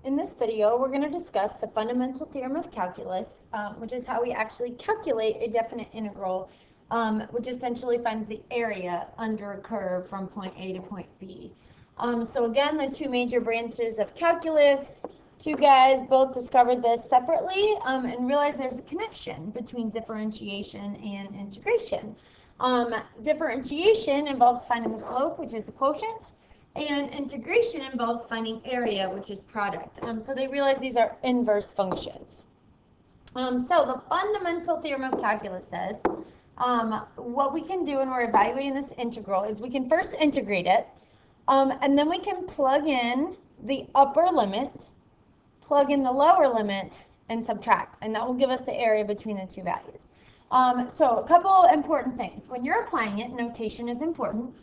In this video, we're going to discuss the fundamental theorem of calculus, which is how we actually calculate a definite integral, which essentially finds the area under a curve from point A to point B. So again, the two major branches of calculus, two guys both discovered this separately and realized there's a connection between differentiation and integration. Differentiation involves finding the slope, which is the quotient, and integration involves finding area, which is product. So they realize these are inverse functions. So the fundamental theorem of calculus says what we can do when we're evaluating this integral is we can first integrate it, and then we can plug in the upper limit, plug in the lower limit, and subtract, and that will give us the area between the two values. So a couple important things. When you're applying it, notation is important.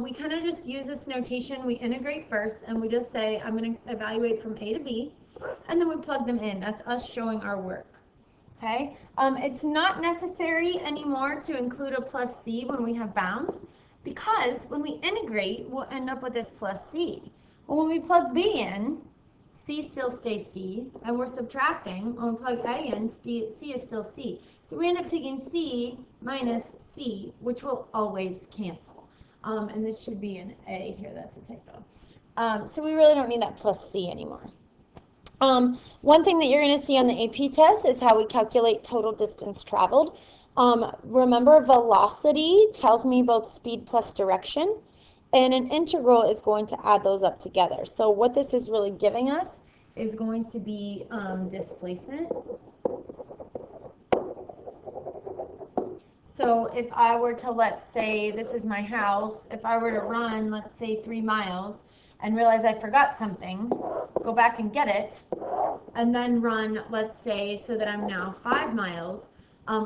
We kind of just use this notation. We integrate first, and we just say, I'm going to evaluate from A to B, and then we plug them in. That's us showing our work. Okay? It's not necessary anymore to include a plus C when we have bounds, because when we integrate, we'll end up with this plus C. But when we plug B in, C still stays C, and we're subtracting. When we plug A in, C is still C. So we end up taking C minus C, which will always cancel. And this should be an A here, that's a typo. So we really don't need that plus C anymore. One thing that you're going to see on the AP test is how we calculate total distance traveled. Remember, velocity tells me both speed plus direction, and an integral is going to add those up together. So what this is really giving us is going to be displacement. So if I were to, let's say, this is my house, if I were to run, let's say 3 miles, and realize I forgot something, go back and get it, and then run, let's say, so that I'm now 5 miles,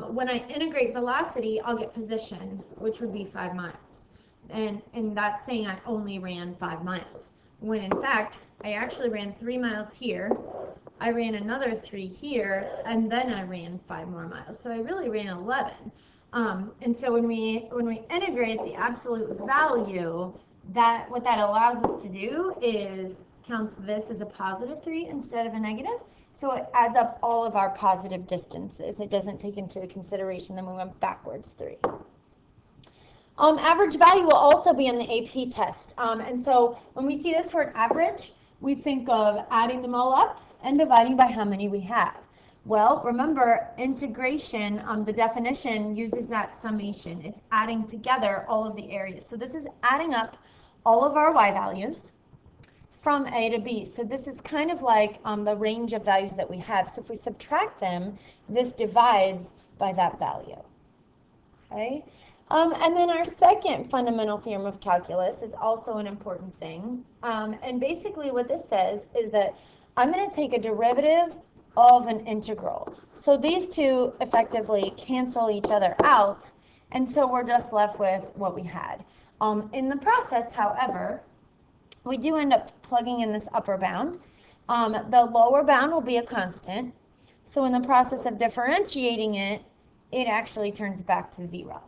when I integrate velocity, I'll get position, which would be 5 miles. And that's saying I only ran 5 miles. When in fact, I actually ran 3 miles here, I ran another 3 here, and then I ran 5 more miles. So I really ran 11. And so when we integrate the absolute value, what that allows us to do is counts this as a positive 3 instead of a negative. So it adds up all of our positive distances. It doesn't take into consideration that we went backwards 3. Average value will also be in the AP test. And so when we see this for an average, we think of adding them all up and dividing by how many we have. Well, remember, integration, the definition uses that summation. It's adding together all of the areas. So this is adding up all of our y values from A to B. So this is kind of like the range of values that we have. So if we subtract them, this divides by that value. Okay? And then our second fundamental theorem of calculus is also an important thing. And basically what this says is that I'm going to take a derivative of an integral. So these two effectively cancel each other out, and so we're just left with what we had. In the process, however, we do end up plugging in this upper bound. The lower bound will be a constant, so in the process of differentiating it, it actually turns back to 0.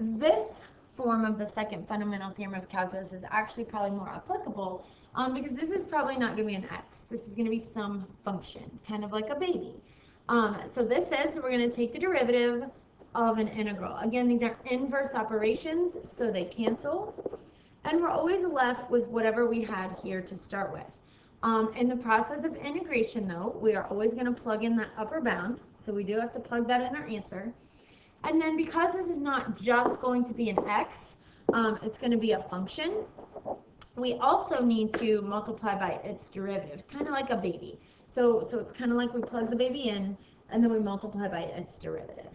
This form of the second fundamental theorem of calculus is actually probably more applicable because this is probably not going to be an x. This is going to be some function, kind of like a baby. So this says we're going to take the derivative of an integral. Again, these are inverse operations, so they cancel. And we're always left with whatever we had here to start with. In the process of integration, though, we are always going to plug in that upper bound. So we do have to plug that in our answer. And then because this is not just going to be an x, it's going to be a function, we also need to multiply by its derivative, kind of like a baby. So it's kind of like we plug the baby in, and then we multiply by its derivative.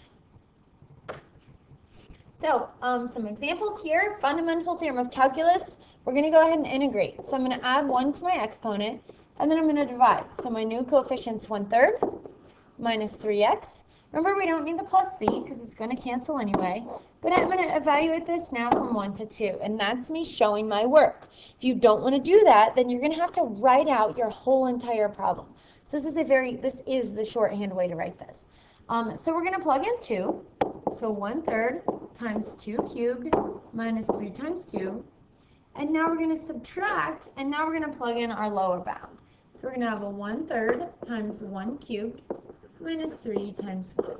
So some examples here. Fundamental theorem of calculus. We're going to go ahead and integrate. So I'm going to add 1 to my exponent, and then I'm going to divide. So my new coefficient's 1/3 minus 3x. Remember, we don't need the plus c because it's going to cancel anyway. But I'm going to evaluate this now from 1 to 2, and that's me showing my work. If you don't want to do that, then you're going to have to write out your whole entire problem. So this is the shorthand way to write this. So we're going to plug in 2. So 1/3 times 2 cubed minus 3 times 2. And now we're going to subtract, and now we're going to plug in our lower bound. So we're going to have a 1/3 times 1 cubed minus 3 times 1.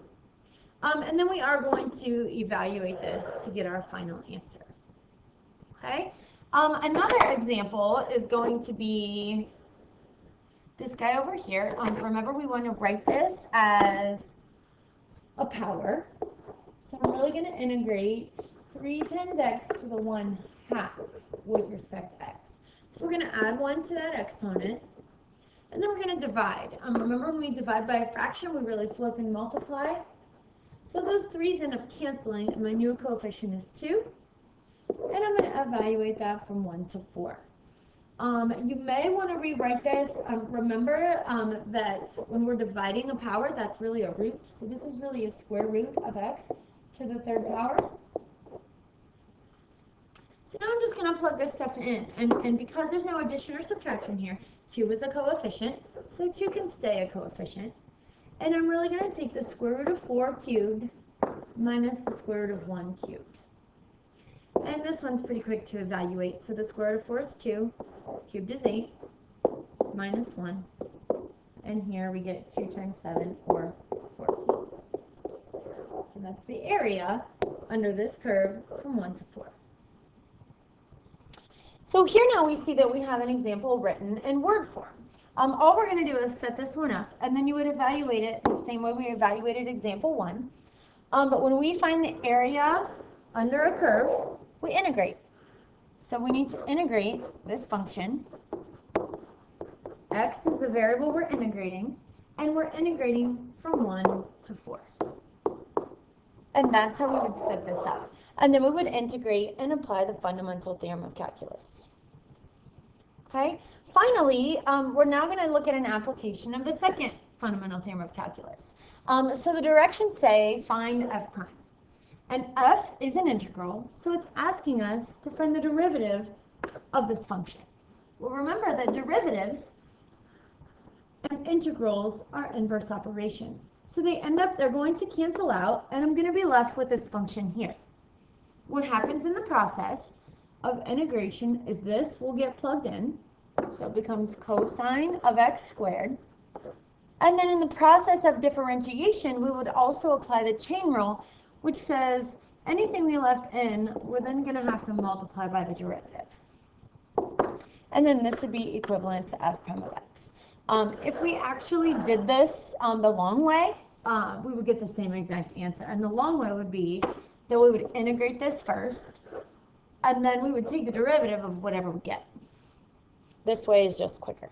And then we are going to evaluate this to get our final answer. Okay? Another example is going to be this guy over here. Remember, we want to write this as a power. So I'm really going to integrate 3 times x to the 1/2 with respect to x. So we're going to add 1 to that exponent. And then we're going to divide. Remember, when we divide by a fraction, we really flip and multiply. So those 3's end up canceling, and my new coefficient is 2. And I'm going to evaluate that from 1 to 4. You may want to rewrite this. Remember that when we're dividing a power, that's really a root. So this is really a square root of x to the 3rd power. So now I'm just going to plug this stuff in. And because there's no addition or subtraction here, 2 is a coefficient, so 2 can stay a coefficient. And I'm really going to take the square root of 4 cubed minus the square root of 1 cubed. And this one's pretty quick to evaluate. So the square root of 4 is 2, cubed is 8, minus 1. And here we get 2 times 7, or 14. So that's the area under this curve from 1 to 4. So here now we see that we have an example written in word form. All we're going to do is set this one up, and then you would evaluate it the same way we evaluated example 1. But when we find the area under a curve, we integrate. So we need to integrate this function. X is the variable we're integrating, and we're integrating from 1 to 4. And that's how we would set this up. And then we would integrate and apply the fundamental theorem of calculus. Okay? Finally, we're now going to look at an application of the second fundamental theorem of calculus. So the directions say find f prime. And f is an integral, so it's asking us to find the derivative of this function. Well, remember that derivatives and integrals are inverse operations. So they're going to cancel out, and I'm going to be left with this function here. What happens in the process of integration is this will get plugged in, so it becomes cosine of x squared. And then in the process of differentiation, we would also apply the chain rule, which says anything we left in, we're then going to have to multiply by the derivative. And then this would be equivalent to f prime of x. If we actually did this the long way, we would get the same exact answer. And the long way would be that we would integrate this first, and then we would take the derivative of whatever we get. This way is just quicker.